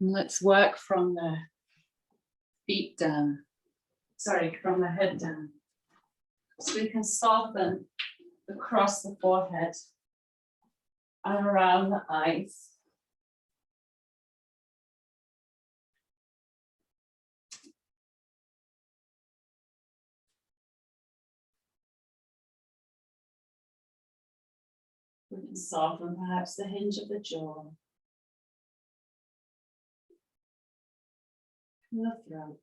And let's work from the feet down. Sorry, from the head down. So we can soften across the forehead and around the eyes. We can soften perhaps the hinge of the jaw, and the throat.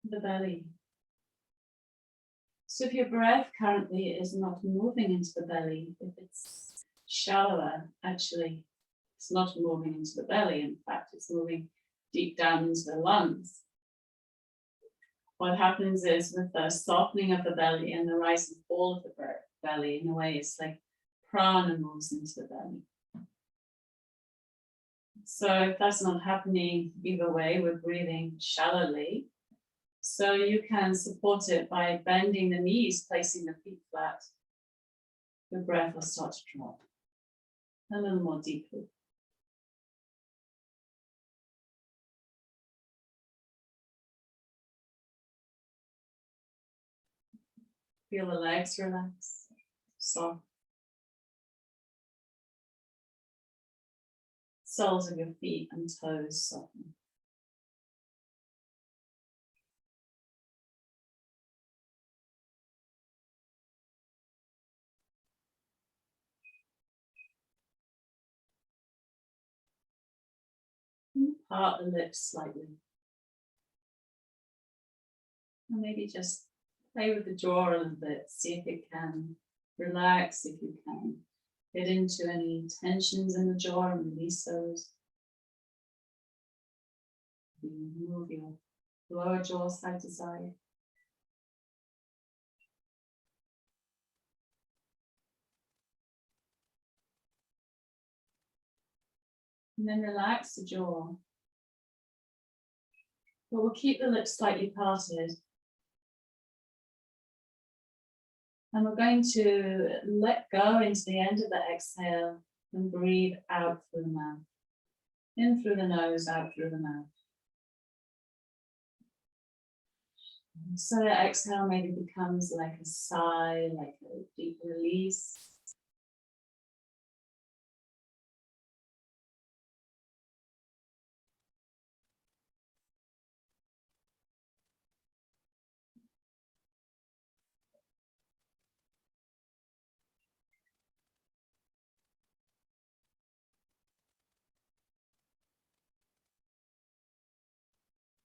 The belly. So if your breath currently is not moving into the belly, if it's shallower, actually, it's not moving into the belly. In fact, it's moving deep down into the lungs. What happens is with the softening of the belly and the rise and fall of the belly, in a way, it's like prana moves into the belly. So if that's not happening either way, we're breathing shallowly. So you can support it by bending the knees, placing the feet flat. The breath will start to drop a little more deeply. Feel the legs relax, soft. Soles of your feet and toes soften. Part the lips slightly. And maybe just play with the jaw a little bit, see if it can relax, if you can get into any tensions in the jaw and release those. You move your lower jaw side to side. And then relax the jaw. But we'll keep the lips slightly parted. And we're going to let go into the end of the exhale and breathe out through the mouth. In through the nose, out through the mouth. So the exhale maybe becomes like a sigh, like a deep release.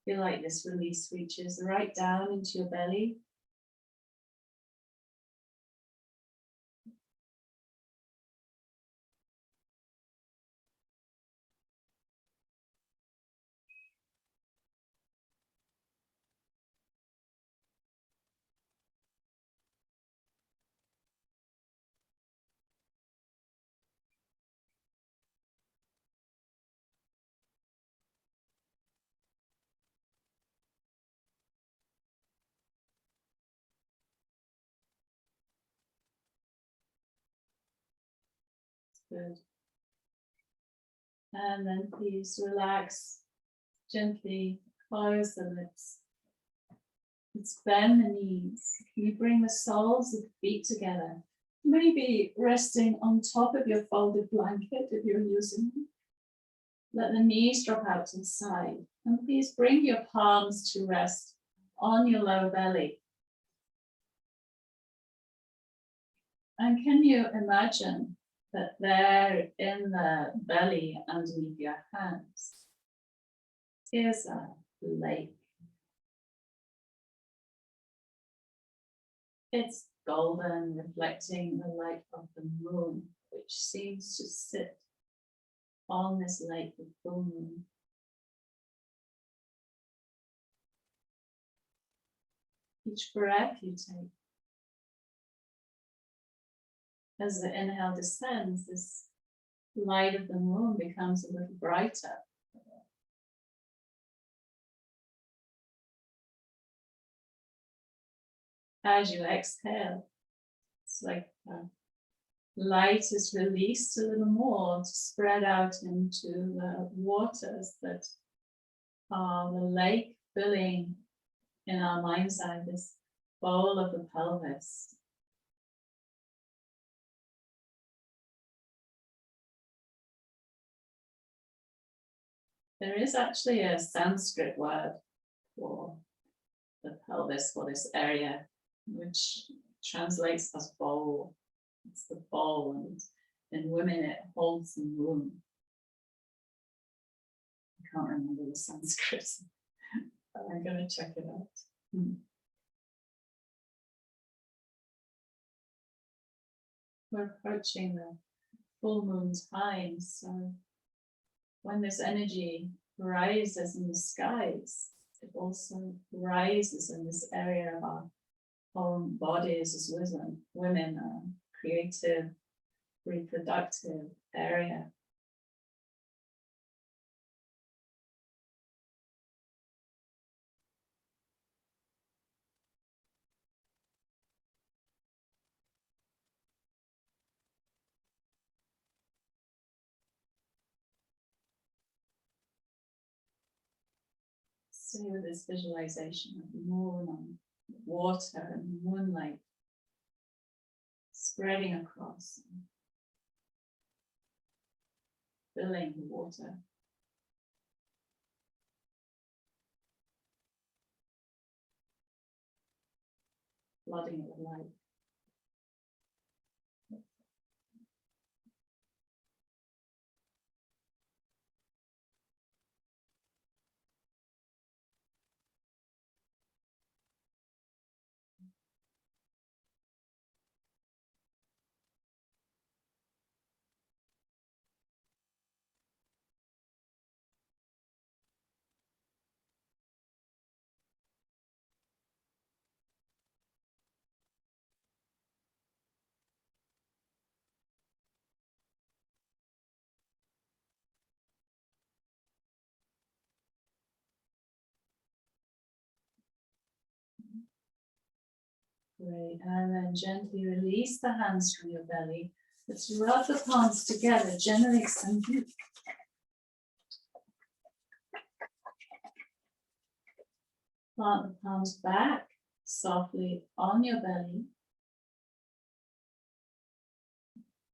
Feel like this release reaches right down into your belly. Good. And then please relax, gently close the lips. Let's bend the knees. Can you bring the soles of the feet together? Maybe resting on top of your folded blanket if you're using it. Let the knees drop out to the side. And please bring your palms to rest on your lower belly. And can you imagine that there in the belly underneath your hands is a lake. It's golden, reflecting the light of the moon, which seems to sit on this lake with full moon. Each breath you take, as the inhale descends, this light of the moon becomes a little brighter. As you exhale, it's like light is released a little more to spread out into the waters that are the lake filling in our mind's eye, this bowl of the pelvis. There is actually a Sanskrit word for the pelvis, for this area, which translates as bowl. It's the bowl, and in women it holds the womb. I can't remember the Sanskrit, but I'm going to check it out. We're approaching the full moon time, so when this energy rises in the skies, it also rises in this area of our own bodies as women, creative, reproductive area. Stay with this visualization of the moon on water and moonlight spreading across, filling the water. Flooding it with light. Great, and then gently release the hands from your belly. Let's rub the palms together, gently extending. Plant the palms back softly on your belly.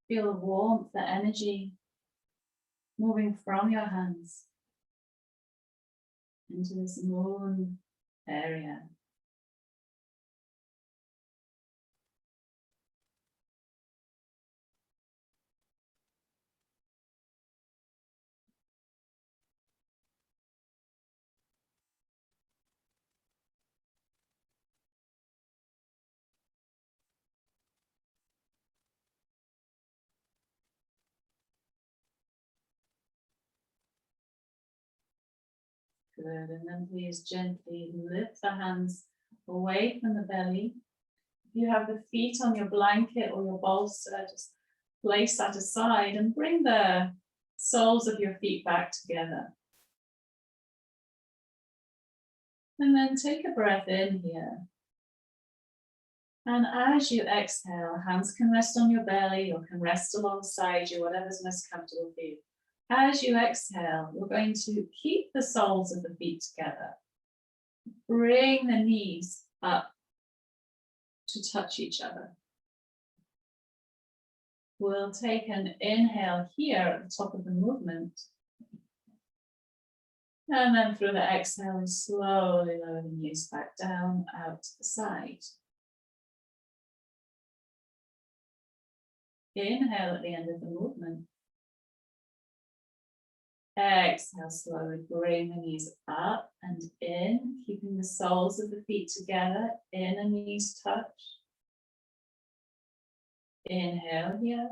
Feel the warmth, the energy moving from your hands into this moon area. Good, and then please gently lift the hands away from the belly. If you have the feet on your blanket or your bolster, just place that aside and bring the soles of your feet back together. And then take a breath in here. And as you exhale, hands can rest on your belly or can rest alongside you, whatever's most comfortable for you. As you exhale, we're going to keep the soles of the feet together. Bring the knees up to touch each other. We'll take an inhale here at the top of the movement. And then through the exhale, we slowly lower the knees back down, out to the side. Inhale at the end of the movement. Exhale, slowly bring the knees up and in, keeping the soles of the feet together, in and knees touch. Inhale here.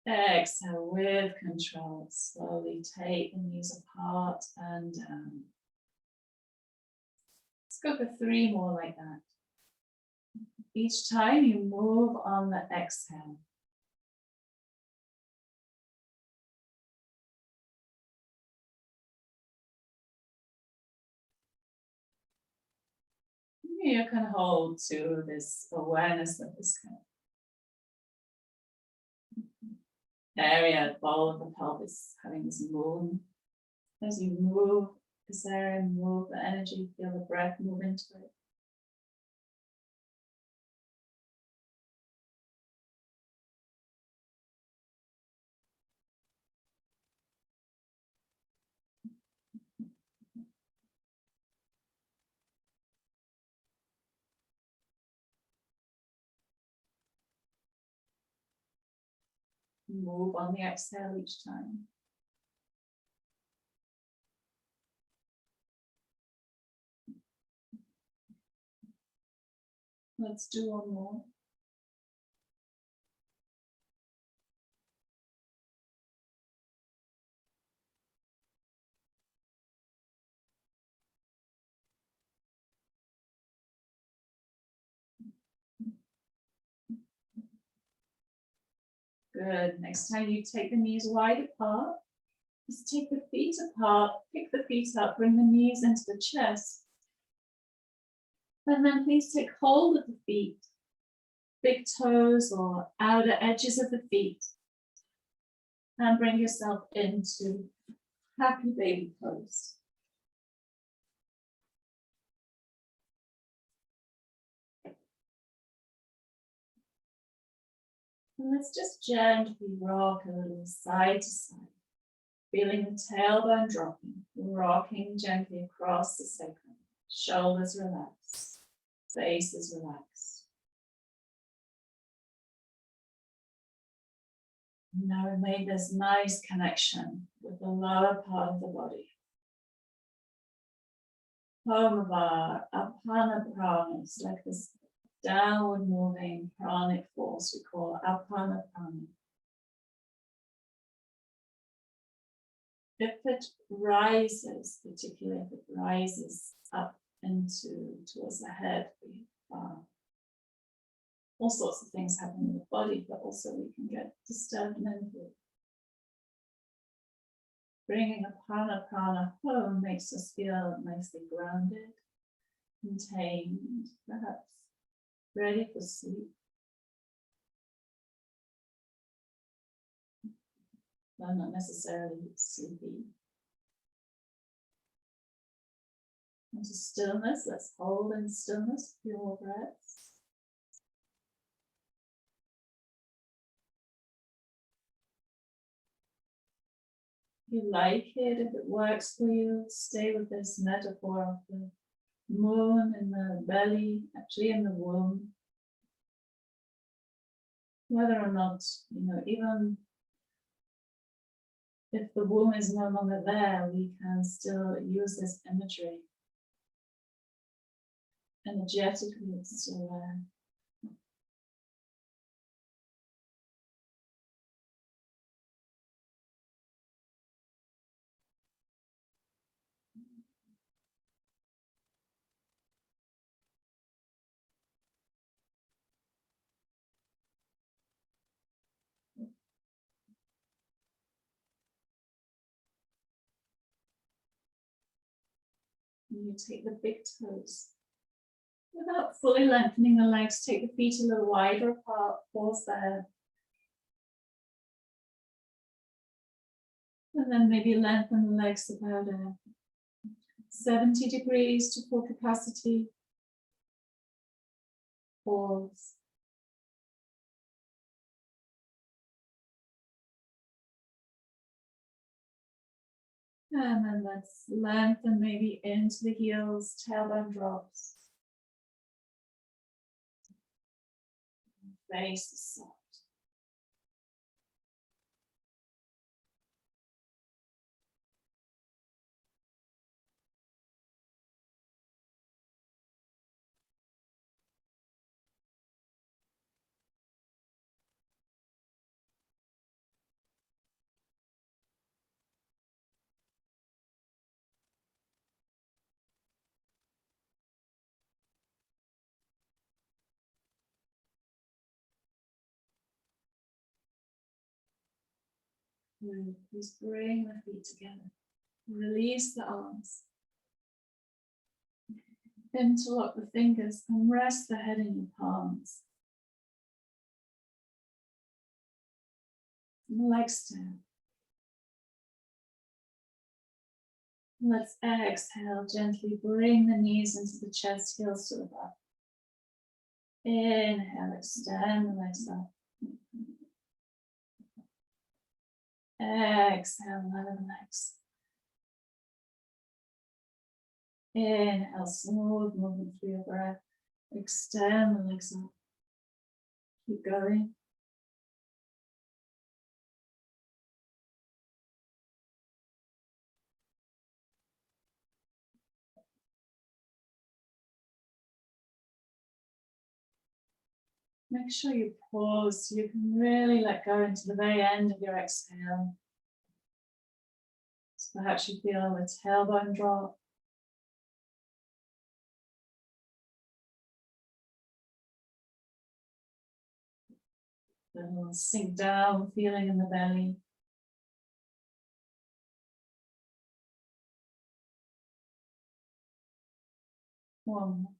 Exhale with control. Slowly take the knees apart and down. Let's go for 3 more like that. Each time you move on the exhale. You can hold to this awareness of this kind of area at the ball of the pelvis, having this moon. As you move this area, move the energy, feel the breath move into it. Move on the exhale each time. Let's do one more. Good. Next time you take the knees wide apart. Just take the feet apart, pick the feet up, bring the knees into the chest. And then please take hold of the feet, big toes or outer edges of the feet. And bring yourself into happy baby pose. And let's just gently rock a little side to side. Feeling the tailbone dropping, rocking gently across the sacrum. Shoulders relaxed, face is relaxed. Now we made this nice connection with the lower part of the body. Home of our apana pranas, like this downward moving pranic force we call apana prana. If it rises, particularly if it rises up towards the head, all sorts of things happen in the body, but also we can get disturbed mentally. Bringing apana prana home makes us feel nicely grounded, contained, perhaps ready for sleep. But not necessarily sleepy. Into stillness, let's hold in stillness, pure breaths. If you like it, if it works for you, stay with this metaphor of the moon in the belly, actually in the womb. Whether or not, even if the womb is no longer there, we can still use this imagery. Energetically, it's still there. And you take the big toes. Without fully lengthening the legs, take the feet a little wider apart, pause there. And then maybe lengthen the legs about 70 degrees to full capacity. Pause. And then let's lengthen maybe into the heels, tailbone drops. Face is soft. Please bring the feet together. Release the arms. Interlock the fingers and rest the head in your palms. And the legs down. Let's exhale, gently bring the knees into the chest, heels to the back. Inhale, extend the legs up. Exhale, lower the legs. Inhale, smooth movement through your breath. Extend the legs up. Keep going. Make sure you pause so you can really let go into the very end of your exhale. So perhaps you feel the tailbone drop. Then we'll sink down, feeling in the belly. One more.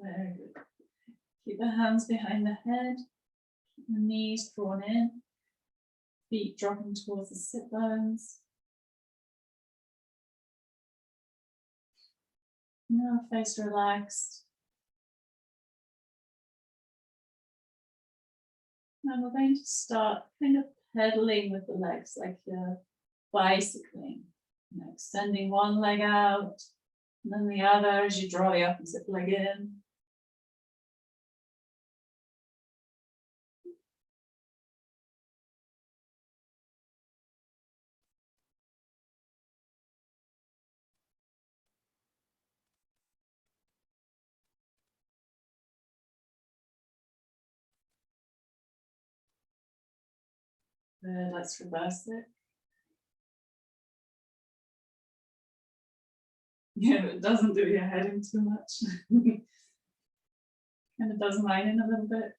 Very good. Keep the hands behind the head, keep the knees drawn in, feet dropping towards the sit bones. Now face relaxed. Now we're going to start kind of pedaling with the legs like you're bicycling. Extending one leg out, and then the other as you draw the opposite leg in. Good, let's reverse it. Yeah, it doesn't do your head in too much. Kind of does mine in a little bit.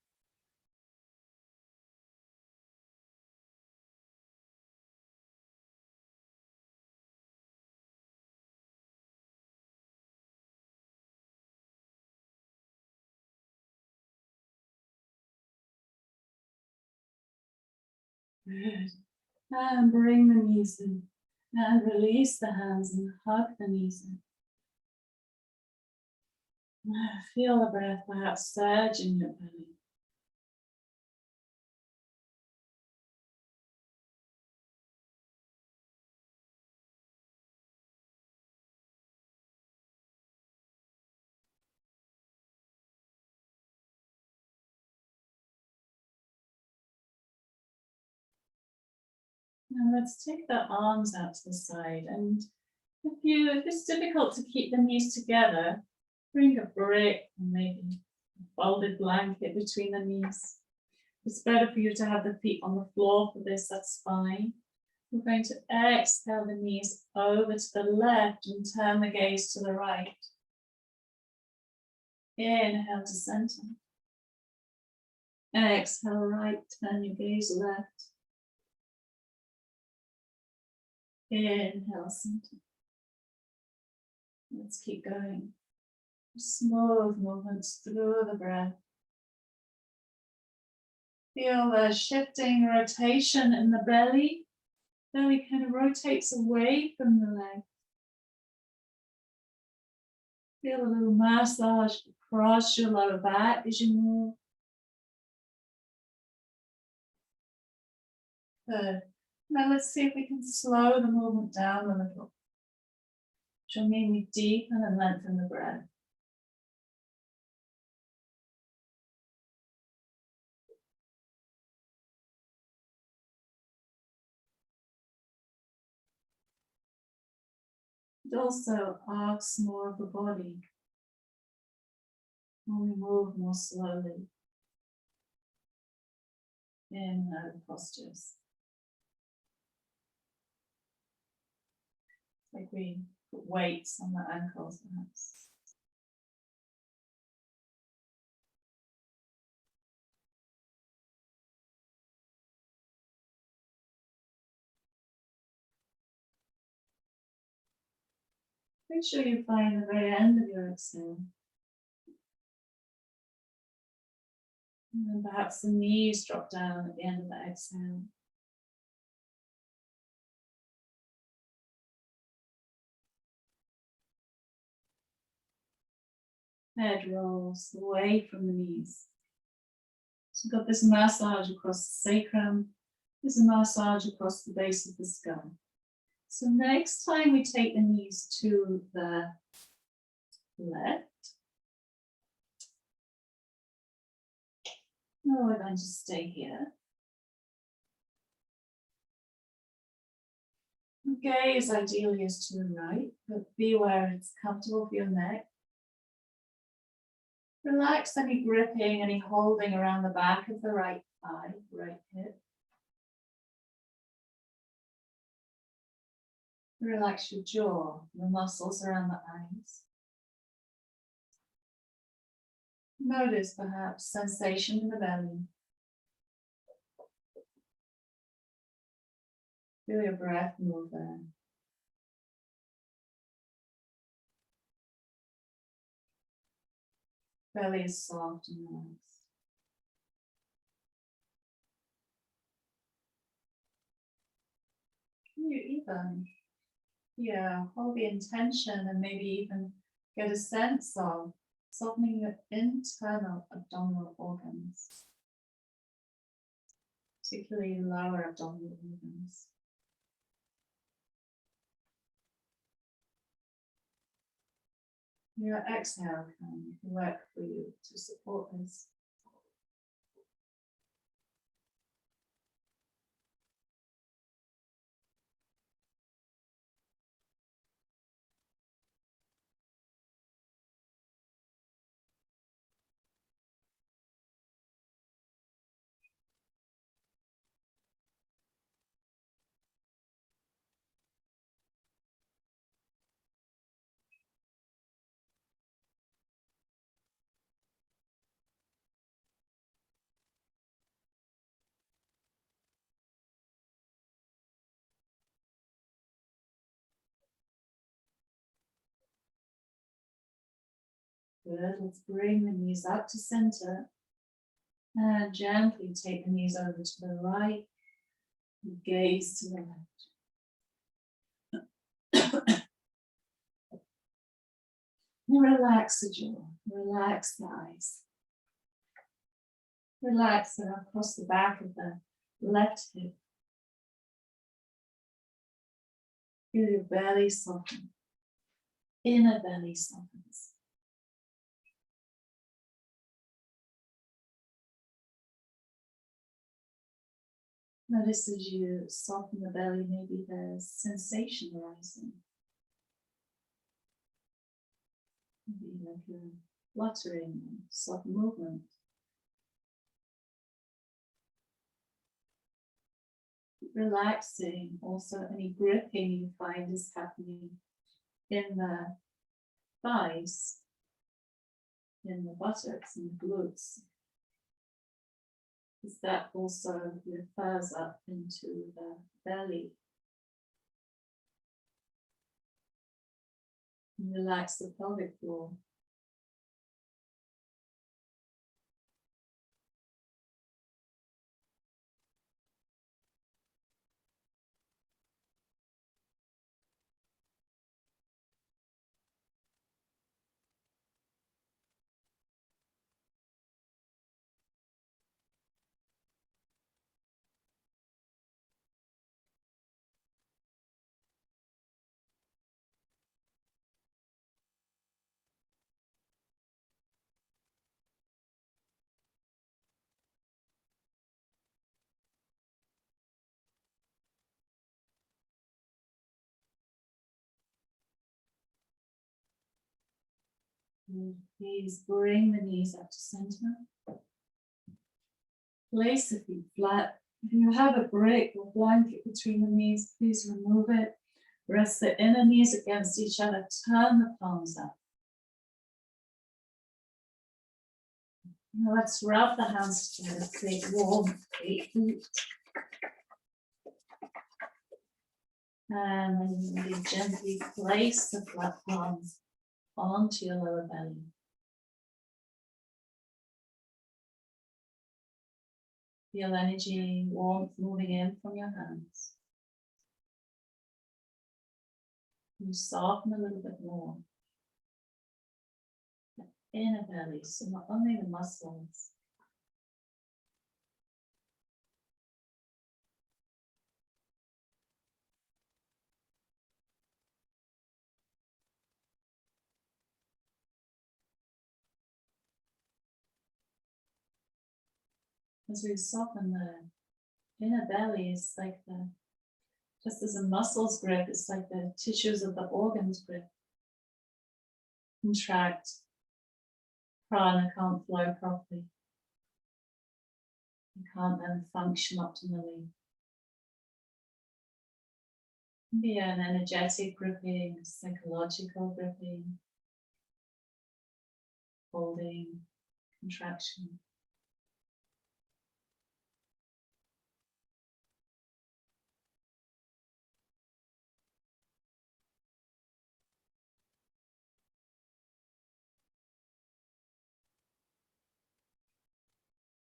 Good. And bring the knees in. And release the hands and hug the knees in. Feel the breath perhaps surge in your belly. Now let's take the arms out to the side, and if it's difficult to keep the knees together, bring a brick or maybe a folded blanket between the knees. It's better for you to have the feet on the floor for this, that's fine. We're going to exhale the knees over to the left and turn the gaze to the right. Inhale to center. Exhale right, turn your gaze left. Inhale, center. Let's keep going. Smooth movements through the breath. Feel the shifting rotation in the belly. Belly kind of rotates away from the leg. Feel a little massage across your lower back as you move. Good. Now let's see if we can slow the movement down a little. Which will mean we deepen and lengthen the breath. It also arcs more of the body when we move more slowly in our postures. Like we put weights on the ankles perhaps. Make sure you find the very end of your exhale. And then perhaps the knees drop down at the end of the exhale. Head rolls away from the knees. So we've got this massage across the sacrum. There's a massage across the base of the skull. So next time we take the knees to the left. No, we're going to stay here. Gaze ideally is to the right, but be where it's comfortable for your neck. Relax any gripping, any holding around the back of the right thigh, right hip. Relax your jaw, the muscles around the eyes. Notice perhaps sensation in the belly. Feel your breath move there. Belly is soft and relaxed. Can you even hold the intention and maybe even get a sense of softening your internal abdominal organs, particularly lower abdominal organs. Your exhale can work for you to support this. Good, let's bring the knees up to center and gently take the knees over to the right, gaze to the left. Relax the jaw, relax the eyes. Relax it across the back of the left hip. Feel your belly soften, inner belly softens. Notice as you soften the belly, maybe there's sensation arising. Maybe like a fluttering, soft movement. Relaxing, also any gripping you find is happening in the thighs, in the buttocks and the glutes. Because that also refers up into the belly. And relax the pelvic floor. And please bring the knees up to center. Place the feet flat. If you have a brick or blanket between the knees, please remove it. Rest the inner knees against each other. Turn the palms up. Now let's rub the hands together. Create warm feet. And then you really gently place the flat palms onto your lower belly. Feel energy, warmth moving in from your hands. You soften a little bit more. The inner belly, so not only the muscles. As we soften the inner belly, it's like just as a muscles grip, it's like the tissues of the organs grip. Contract, prana can't flow properly. You can't then function optimally. It can be an energetic gripping, psychological gripping, holding, contraction.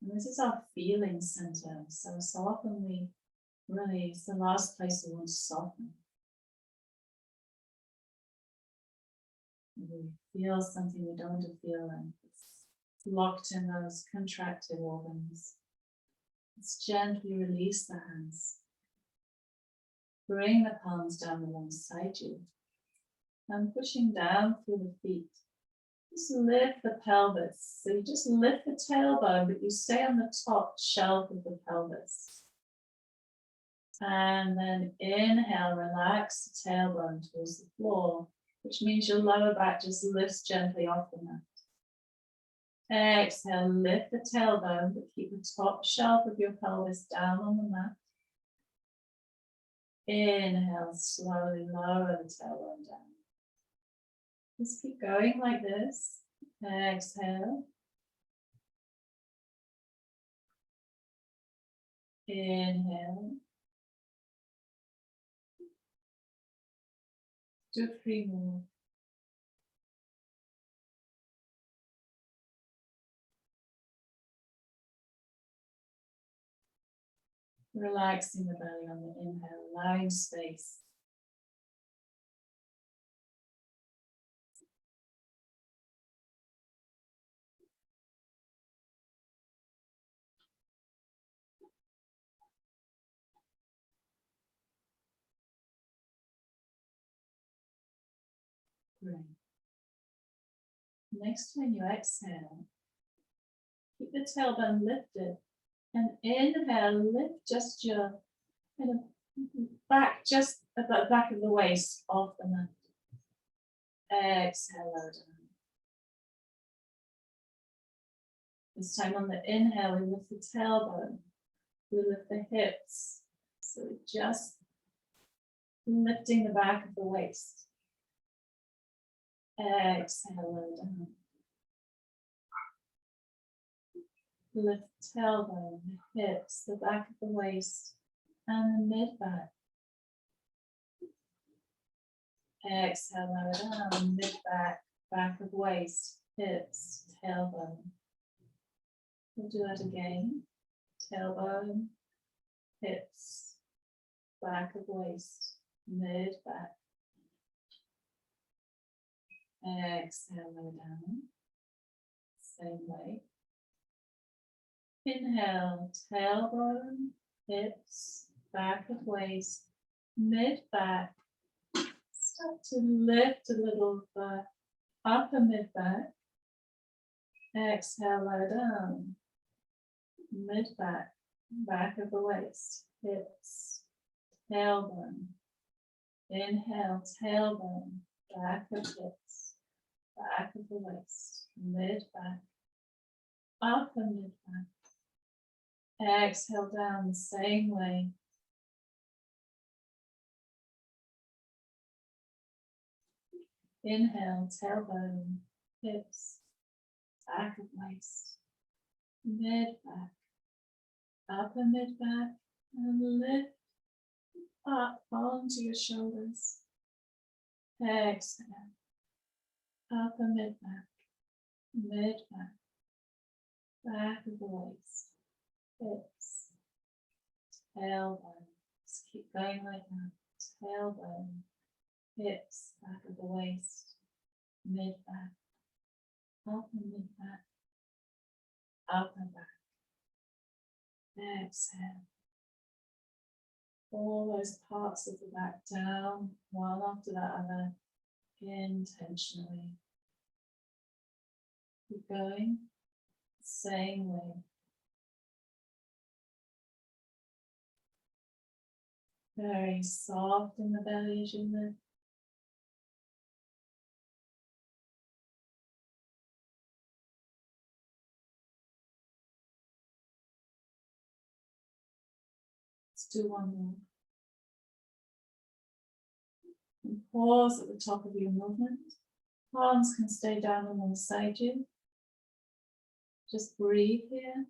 And this is our feeling center. So often it's the last place we want to soften. We feel something we don't want to feel, and it's locked in those contracted organs. Let's gently release the hands. Bring the palms down alongside you. And pushing down through the feet. Just lift the pelvis. So you just lift the tailbone, but you stay on the top shelf of the pelvis. And then inhale, relax the tailbone towards the floor, which means your lower back just lifts gently off the mat. Exhale, lift the tailbone, but keep the top shelf of your pelvis down on the mat. Inhale, slowly lower the tailbone down. Just keep going like this. Exhale. Inhale. Do 3 more. Relaxing the belly on the inhale, allowing space. Great. Next, when you exhale, keep the tailbone lifted and inhale, lift just your kind of back, just at the back of the waist off the mat. Exhale, lower down. This time on the inhale, we lift the tailbone, we lift the hips. So just lifting the back of the waist. Exhale, lower down. Lift the tailbone, the hips, the back of the waist, and the mid-back. Exhale, lower down, mid-back, back of waist, hips, tailbone. We'll do that again. Tailbone, hips, back of waist, mid-back. Exhale, lower down. Same way. Inhale, tailbone, hips, back of waist, mid-back. Start to lift a little back, upper mid-back. Exhale, lower down. Mid-back, back of the waist, hips, tailbone. Inhale, tailbone, back of hips, back of the waist, mid-back, upper mid-back. Exhale down the same way. Inhale, tailbone, hips, back of waist, mid-back, upper mid-back, and lift. Up onto your shoulders. Exhale. Up and mid back of the waist, hips, tailbone. Just keep going like that. Tailbone, hips, back of the waist, mid back, up and mid back, up and back. Exhale. All those parts of the back down, one after the other, intentionally. Keep going, same way. Very soft in the belly as you lift. Let's do one more. And pause at the top of your movement. Palms can stay down alongside you. Just breathe here.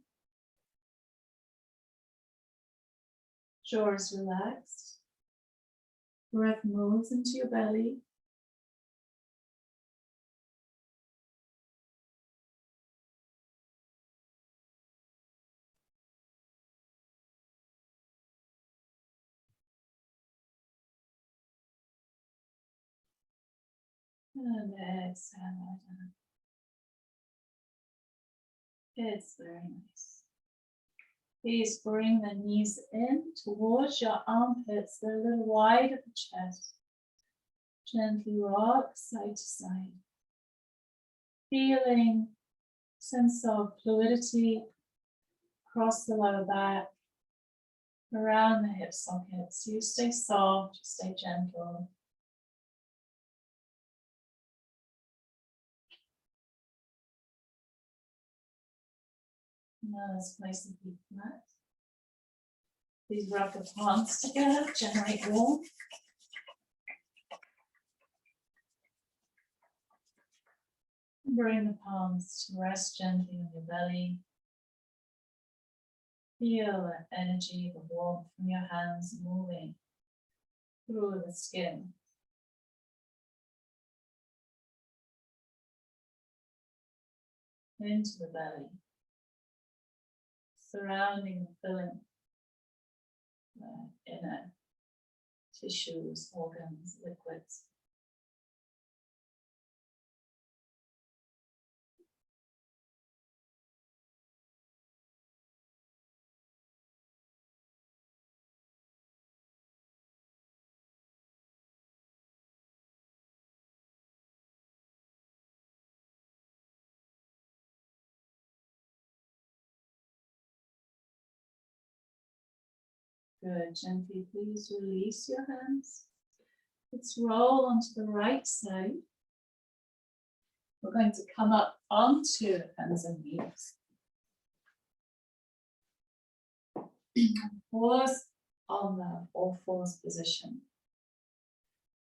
Jaw is relaxed. Breath moves into your belly. And exhale down. It's very nice. Please bring the knees in towards your armpits. They're a little wide at the chest. Gently rock side to side. Feeling sense of fluidity across the lower back, around the hip sockets. You stay soft, stay gentle. Now let's place the feet flat. Please rub the palms together, generate warmth. Bring the palms to rest gently on your belly. Feel the energy, the warmth from your hands moving through the skin. Into the belly. Surrounding and filling inner tissues, organs, liquids. Good. Gently, please release your hands. Let's roll onto the right side. We're going to come up onto hands and knees. Pause on the all fours position.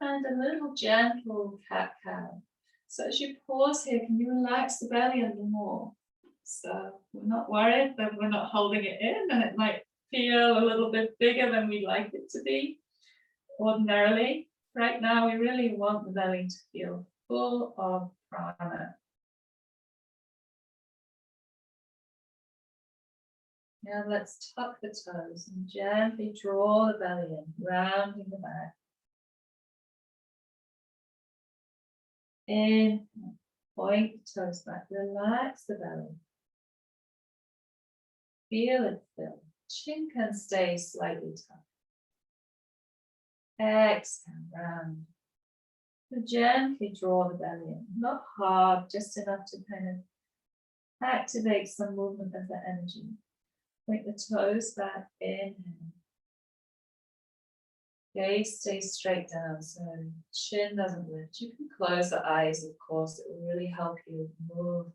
And a little gentle cat-cow. So as you pause here, can you relax the belly a little more? So we're not worried that we're not holding it in, and it might feel a little bit bigger than we'd like it to be ordinarily. Right now, we really want the belly to feel full of prana. Now let's tuck the toes and gently draw the belly in, rounding the back. In, point the toes back, relax the belly. Feel it fill. Chin can stay slightly tucked. Exhale, round. So gently draw the belly in, not hard, just enough to kind of activate some movement of the energy. Point the toes back, inhale. Gaze stays straight down, so chin doesn't lift. You can close the eyes, of course. It will really help you move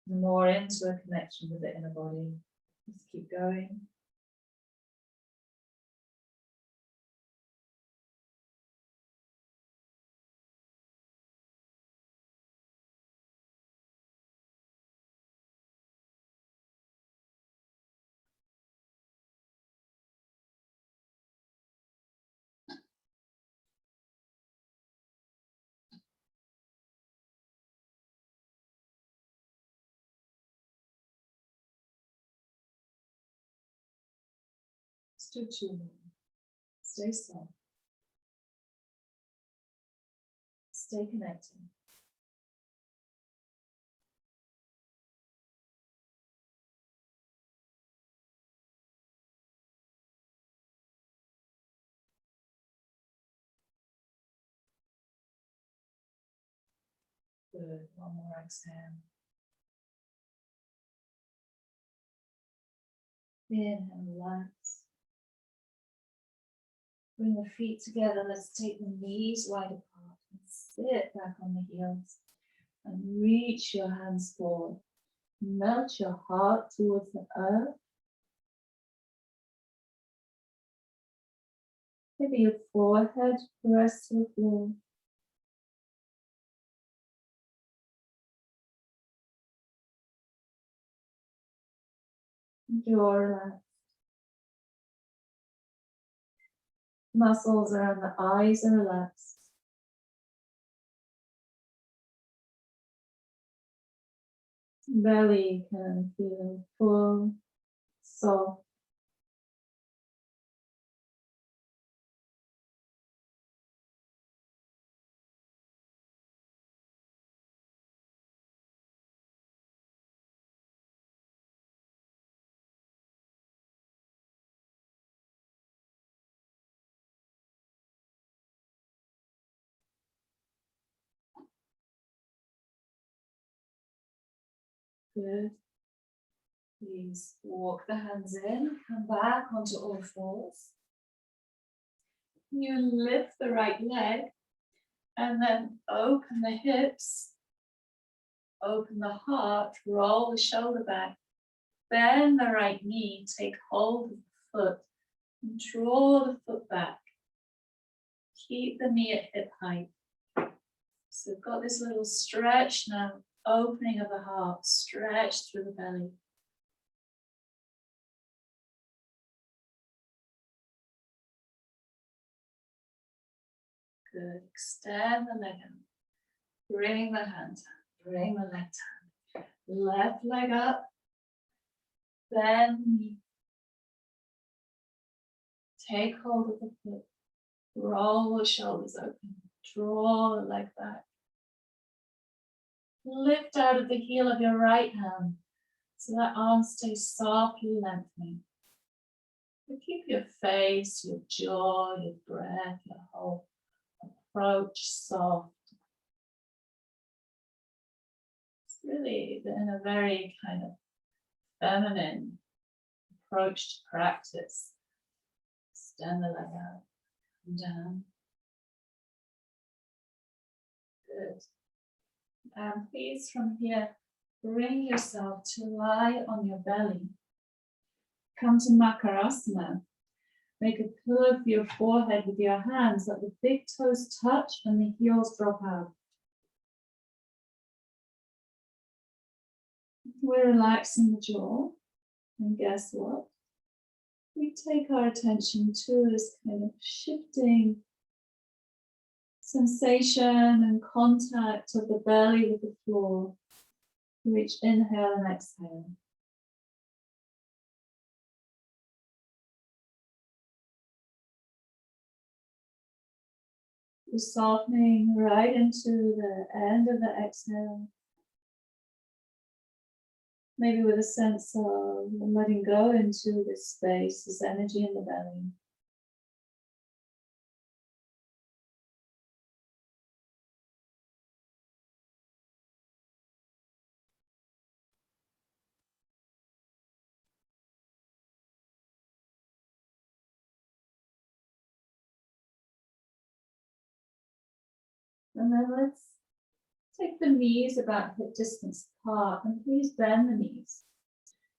more into a connection with the inner body. Just keep going. Stood too long. Stay soft. Stay connected. Good. One more exhale. Inhale, relax. Bring the feet together. Let's take the knees wide apart and sit back on the heels and reach your hands forward. Melt your heart towards the earth. Maybe your forehead rests to the floor. Jaw relaxed. Muscles around the eyes are relaxed. Belly can feel full, soft. Good. Please walk the hands in, come back onto all fours. You lift the right leg and then open the hips, open the heart, roll the shoulder back, bend the right knee, take hold of the foot, and draw the foot back. Keep the knee at hip height. So we've got this little stretch now, opening of the heart, stretch through the belly. Good. Extend the leg out. Bring the hand down. Bring the leg down. Left leg up. Bend the knee. Take hold of the foot. Roll the shoulders open. Draw the leg back. Lift out of the heel of your right hand so that arm stays softly lengthening. But keep your face, your jaw, your breath, your whole approach soft. It's really in a very kind of feminine approach to practice. Extend the leg out and down. Good. And please from here, bring yourself to lie on your belly. Come to Makarasana. Make a pillow for your forehead with your hands. Let the big toes touch and the heels drop out. We're relaxing the jaw. And guess what? We take our attention to this kind of shifting sensation and contact of the belly with the floor through each inhale and exhale. We're softening right into the end of the exhale. Maybe with a sense of letting go into this space, this energy in the belly. And then let's take the knees about hip distance apart and please bend the knees.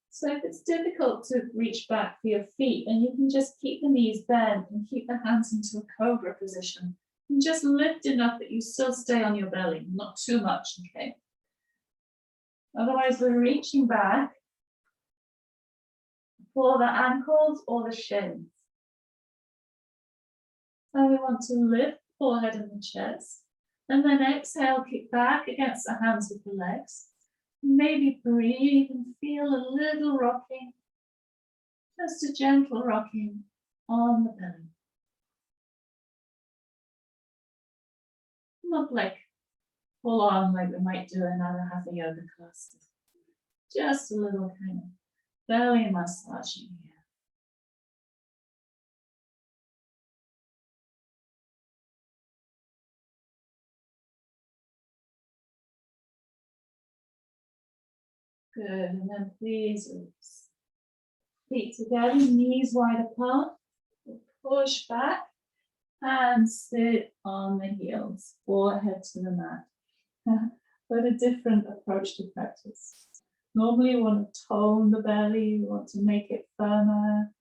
So if it's difficult to reach back for your feet, and you can just keep the knees bent and keep the hands into a cobra position. And just lift enough that you still stay on your belly, not too much, okay? Otherwise we're reaching back for the ankles or the shins. And we want to lift the forehead and the chest. And then exhale, kick back against the hands with the legs. Maybe breathe and feel a little rocking. Just a gentle rocking. on the belly. Not like full on like we might do another Hatha Yoga class. Just a little kind of belly massaging here. Good, and then please feet together, knees wide apart. Push back and sit on the heels, forehead to the mat. But a different approach to practice. Normally you want to tone the belly, you want to make it firmer.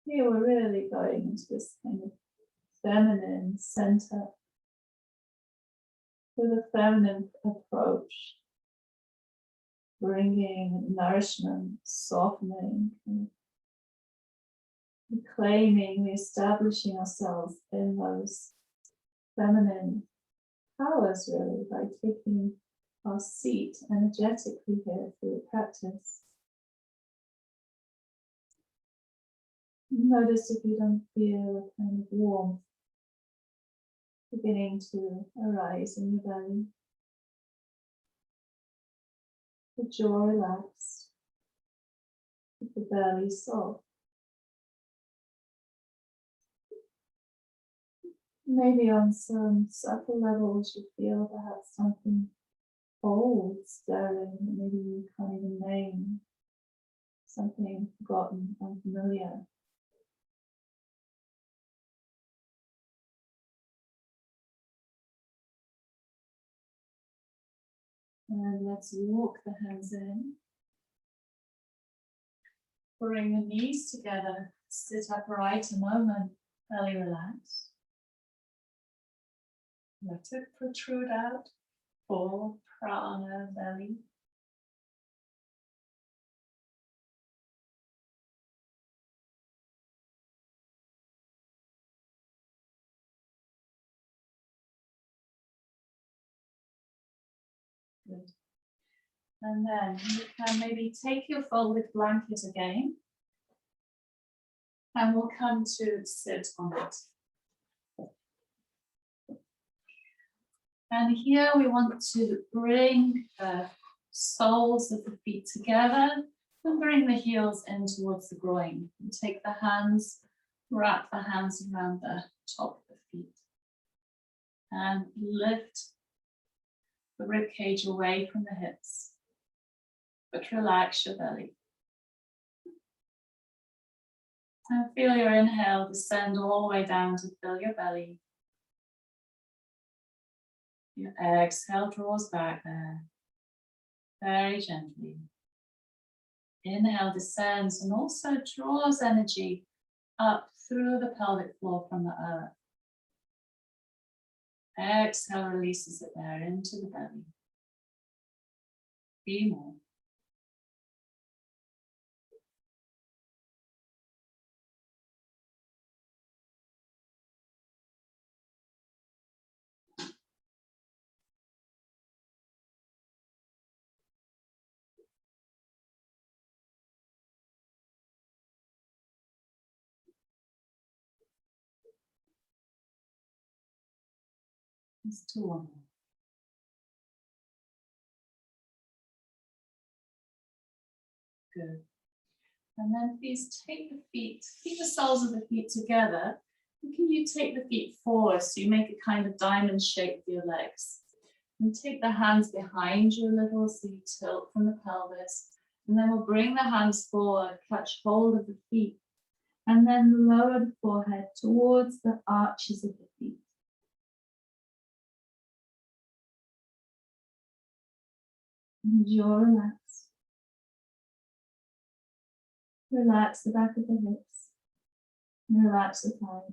Here we're really going into this kind of feminine center with a feminine approach, bringing nourishment, softening, reclaiming, reestablishing ourselves in those feminine powers, really, by taking our seat energetically here through the practice. Notice if you don't feel a kind of warmth beginning to arise in your belly. The jaw relaxed, the belly soft. Maybe on some subtle levels you feel perhaps something old stirring that maybe you can't even name, something forgotten, unfamiliar. And let's walk the hands in. Bring the knees together, sit upright a moment, belly relaxed. Let it protrude out, full prana belly. Good. And then you can maybe take your folded blanket again, and we'll come to sit on it. And here we want to bring the soles of the feet together and bring the heels in towards the groin. And take the hands, wrap the hands around the top of the feet. And lift the rib cage away from the hips, but relax your belly. And feel your inhale descend all the way down to fill your belly. Your exhale draws back there, very gently. Inhale descends and also draws energy up through the pelvic floor from the earth. Exhale releases it there into the belly. Be more. Let's do one more. Good. And then please take the feet, keep the soles of the feet together. And can you take the feet forward so you make a kind of diamond shape with your legs? And take the hands behind you a little so you tilt from the pelvis. And then we'll bring the hands forward, catch hold of the feet. And then lower the forehead towards the arches of the feet. And jaw relaxed. Relax the back of the hips. Relax the thighs.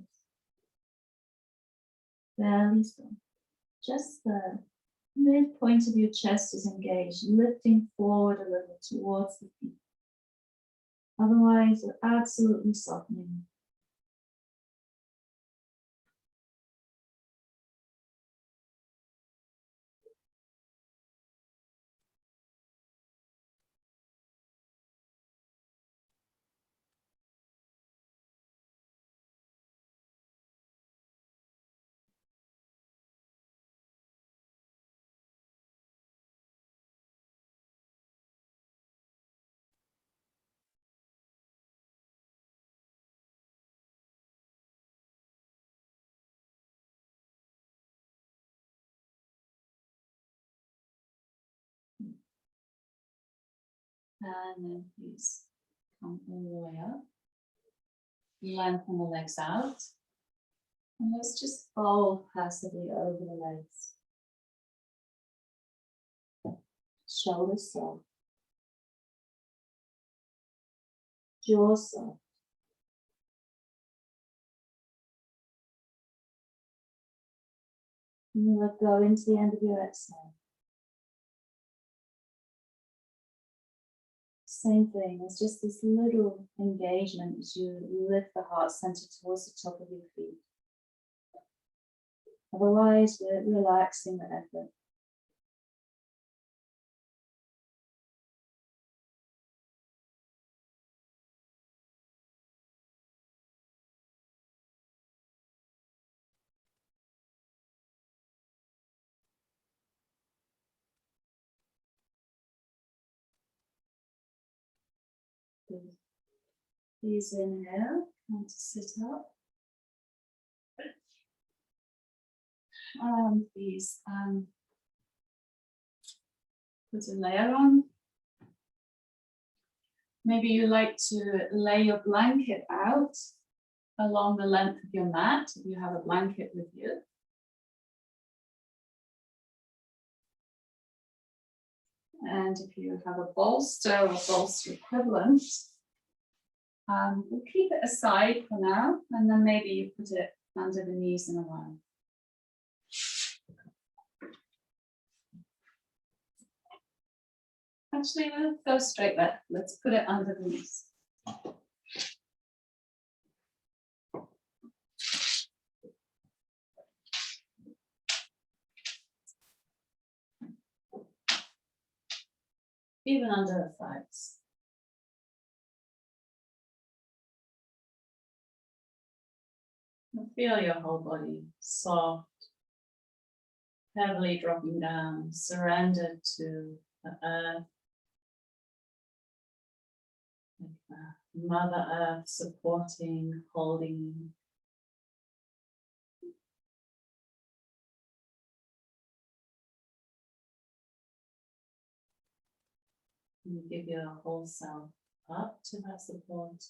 Belly soft. Just the midpoint of your chest is engaged, lifting forward a little towards the feet. Otherwise, you're absolutely softening. And then please come all the way up. Lengthen the legs out. And let's just fold passively over the legs. Shoulders soft. Jaw soft. And let go into the end of your exhale. Same thing, it's just this little engagement as you lift the heart center towards the top of your feet. Otherwise, we're relaxing the effort. Please inhale, and to sit up. Please put a layer on. Maybe you like to lay your blanket out along the length of your mat, if you have a blanket with you. And if you have a bolster or bolster equivalent, we'll keep it aside for now, and then maybe you put it under the knees in a while. Actually, we'll go straight there. Let's put it under the knees. Even under the thighs. And feel your whole body soft, heavily dropping down, surrendered to the earth. Like Mother Earth supporting, holding you. You give your whole self up to that support.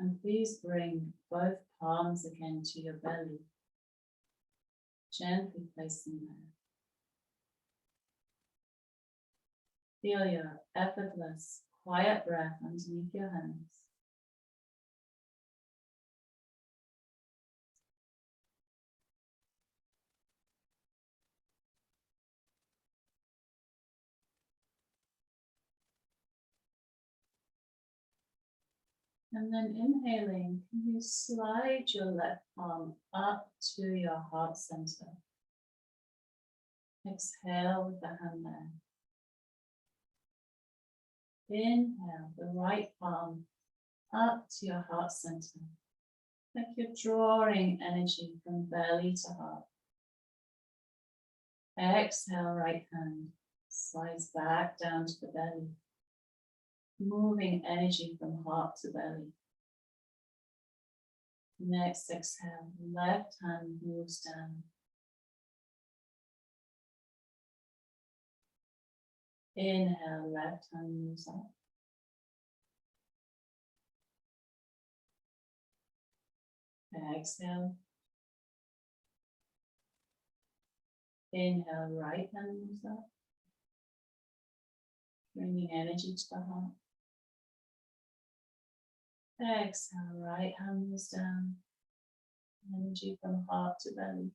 And please bring both palms again to your belly, gently placing there. Feel your effortless, quiet breath underneath your hands. And then inhaling, can you slide your left palm up to your heart center? Exhale with the hand there. Inhale, the right palm up to your heart center. Like you're drawing energy from belly to heart. Exhale, right hand slides back down to the belly. Moving energy from heart to belly. Next exhale, left hand moves down. Inhale, left hand moves up. Exhale. Inhale, right hand moves up. Bringing energy to the heart. Exhale, right hand moves down. Energy from heart to belly.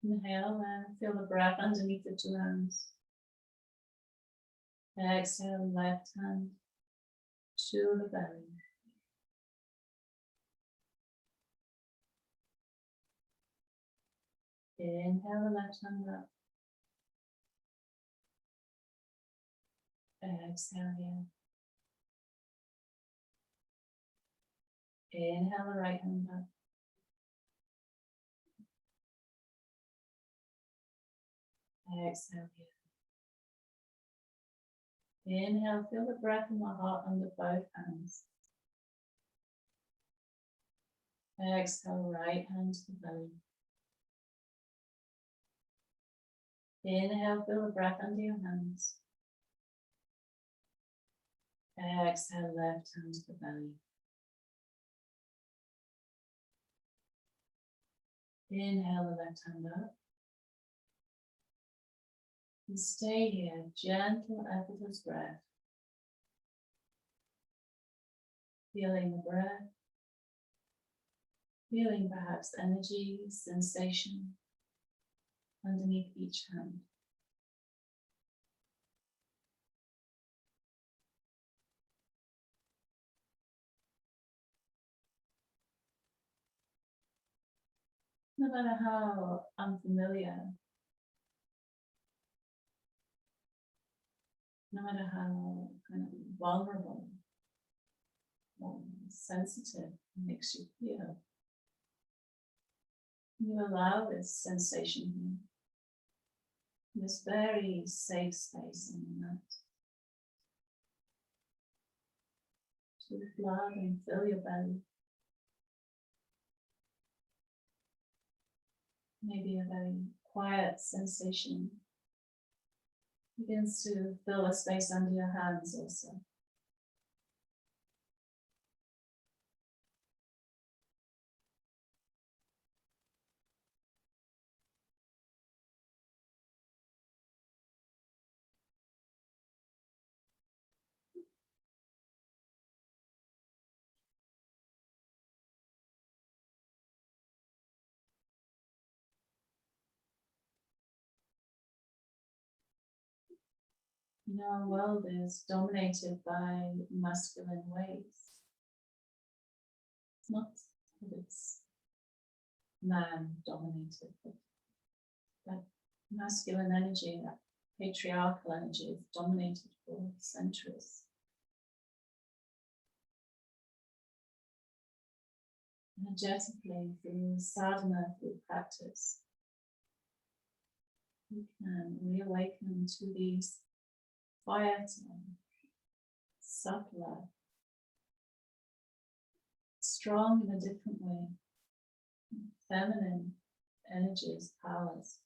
Inhale and feel the breath underneath the two hands. Exhale, left hand to the belly. Inhale the left hand up. Exhale here. Inhale the right hand up. Exhale here. Inhale, feel the breath in the heart under both hands. Exhale, right hand to the belly. Inhale, feel the breath under your hands. Exhale, left hand to the belly. Inhale the left hand up. And stay here, gentle, effortless breath. Feeling the breath. Feeling perhaps energy, sensation underneath each hand. No matter how unfamiliar, no matter how kind of vulnerable or sensitive it makes you feel, you allow this sensation here, this very safe space on the mat, to flood and fill your belly. Maybe a very quiet sensation begins to fill a space under your hands also. You know, our world is dominated by masculine ways. It's not that it's man dominated, but that masculine energy, that patriarchal energy is dominated for centuries. Energetically, through sadhana, through practice, we can reawaken to these quieter, subtler, strong in a different way, feminine energies, powers.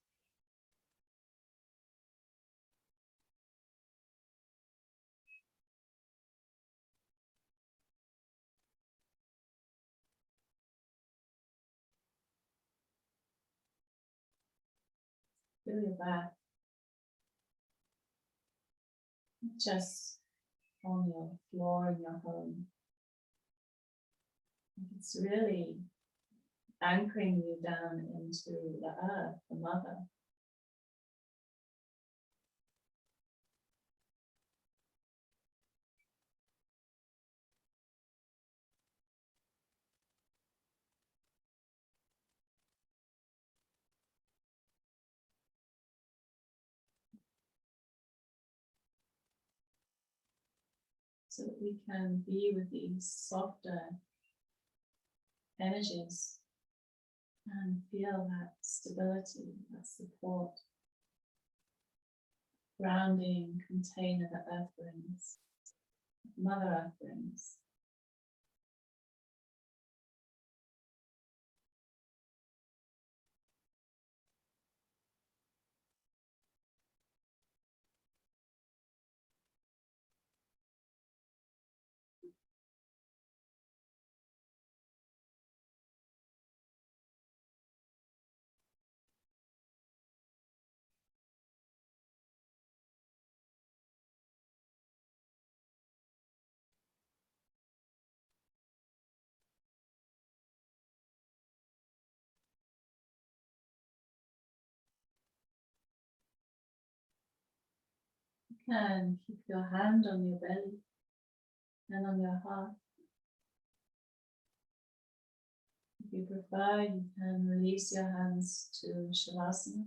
Feel your back, not just on your floor in your home. It's really anchoring you down into the earth, the mother. So that we can be with these softer energies and feel that stability, that support, grounding container that Earth brings, Mother Earth brings. You can keep your hand on your belly and on your heart. If you prefer, you can release your hands to Shavasana.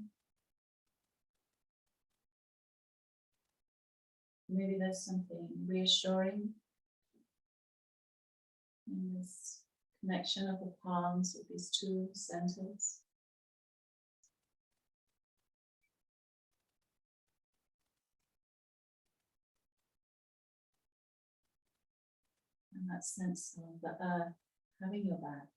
Maybe there's something reassuring in this connection of the palms with these two centers. And that sense of the earth having your back.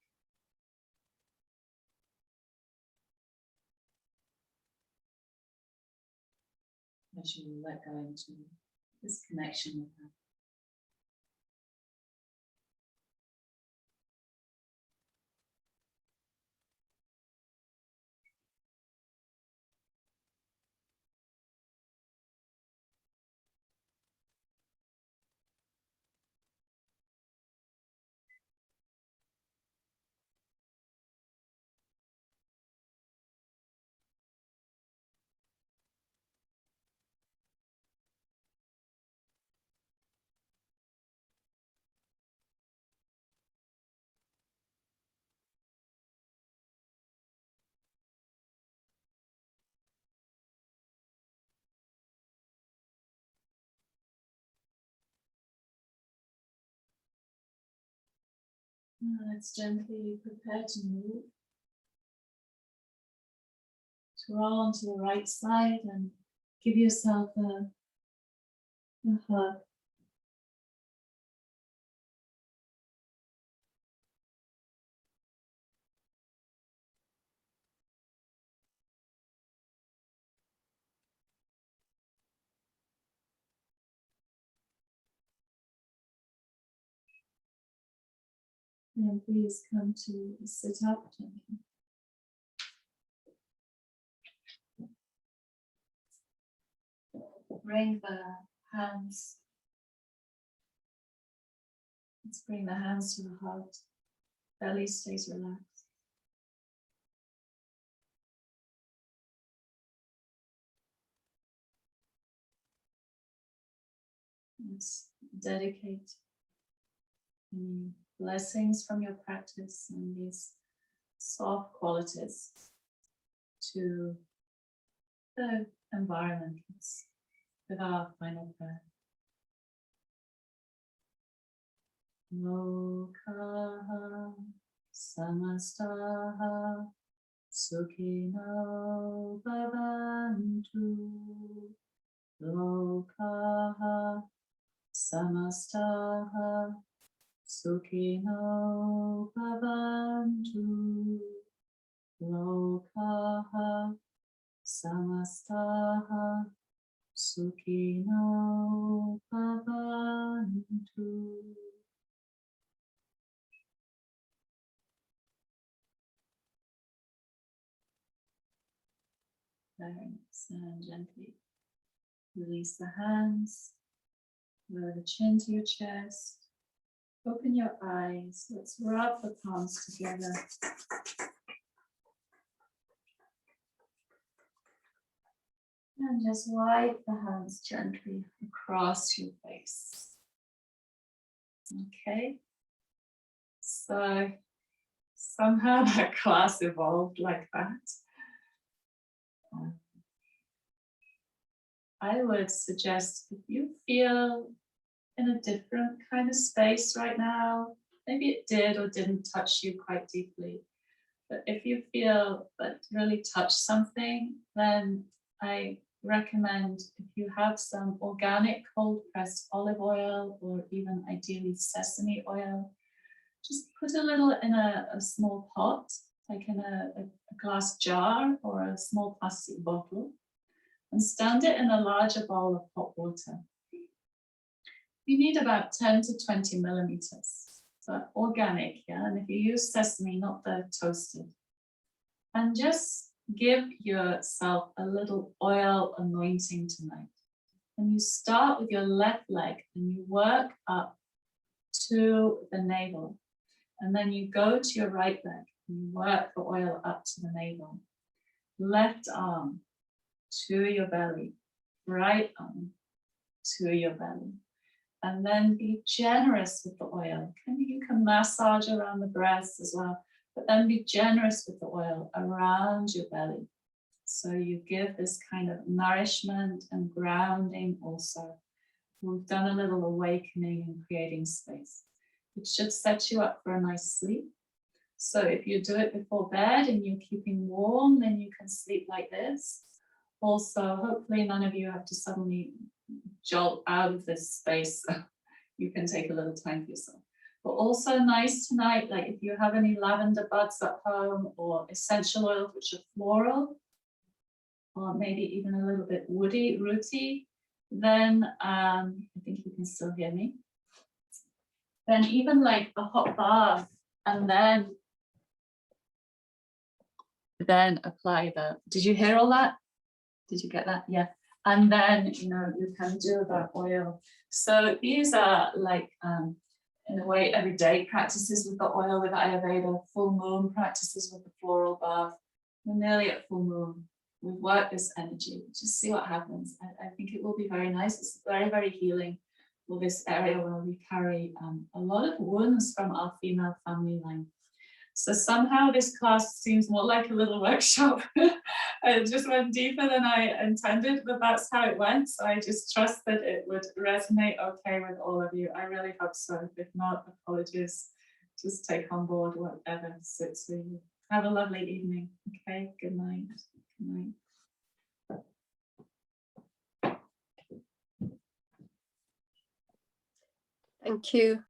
As you let go into this connection with that. Let's gently prepare to move. To roll onto the right side and give yourself a hug. And please come to sit up gently. Bring the hands. Let's bring the hands to the heart. Belly stays relaxed. Let's dedicate any blessings from your practice and these soft qualities to the environment with our final prayer. Lokaha samastaha sukhino bhavantu. Lokaha samastaha sukhino bhavantu. Lokaha samastaha sukhino bhavantu. Very nice. And gently release the hands, lower the chin to your chest, open your eyes. Let's rub the palms together. And just wipe the hands gently across your face. Okay. So somehow that class evolved like that. I would suggest if you feel in a different kind of space right now, maybe it did or didn't touch you quite deeply, but if you feel that really touched something, then I recommend if you have some organic cold pressed olive oil or even ideally sesame oil, just put a little in a small pot, like in a glass jar or a small plastic bottle, and stand it in a larger bowl of hot water. You need about 10 to 20 millimeters, but organic, yeah? And if you use sesame, not the toasted. And just give yourself a little oil anointing tonight. And you start with your left leg and you work up to the navel. And then you go to your right leg and you work the oil up to the navel. Left arm to your belly, right arm to your belly. And then be generous with the oil. You can massage around the breast as well, but then be generous with the oil around your belly. So you give this kind of nourishment and grounding also. We've done a little awakening and creating space. It should set you up for a nice sleep. So if you do it before bed and you're keeping warm, then you can sleep like this. Also, hopefully none of you have to suddenly jolt out of this space. You can take a little time for yourself. But also nice tonight, like if you have any lavender buds at home or essential oils which are floral, or maybe even a little bit woody, rooty, then I think you can still hear me. Then even like a hot bath, and then apply the, did you hear all that? Did you get that? Yeah. And then, you know, you can do that oil. So these are like, in a way, everyday practices with the oil, with Ayurveda, full moon practices with the floral bath. We're nearly at full moon. We've worked this energy, just see what happens. I think it will be very nice. It's very, very healing for this area where we carry a lot of wounds from our female family line. So somehow this class seems more like a little workshop. It just went deeper than I intended, but that's how it went. So I just trust that it would resonate okay with all of you. I really hope so. If not, apologies. Just take on board whatever sits with you. Have a lovely evening. Okay, good night. Good night. Thank you.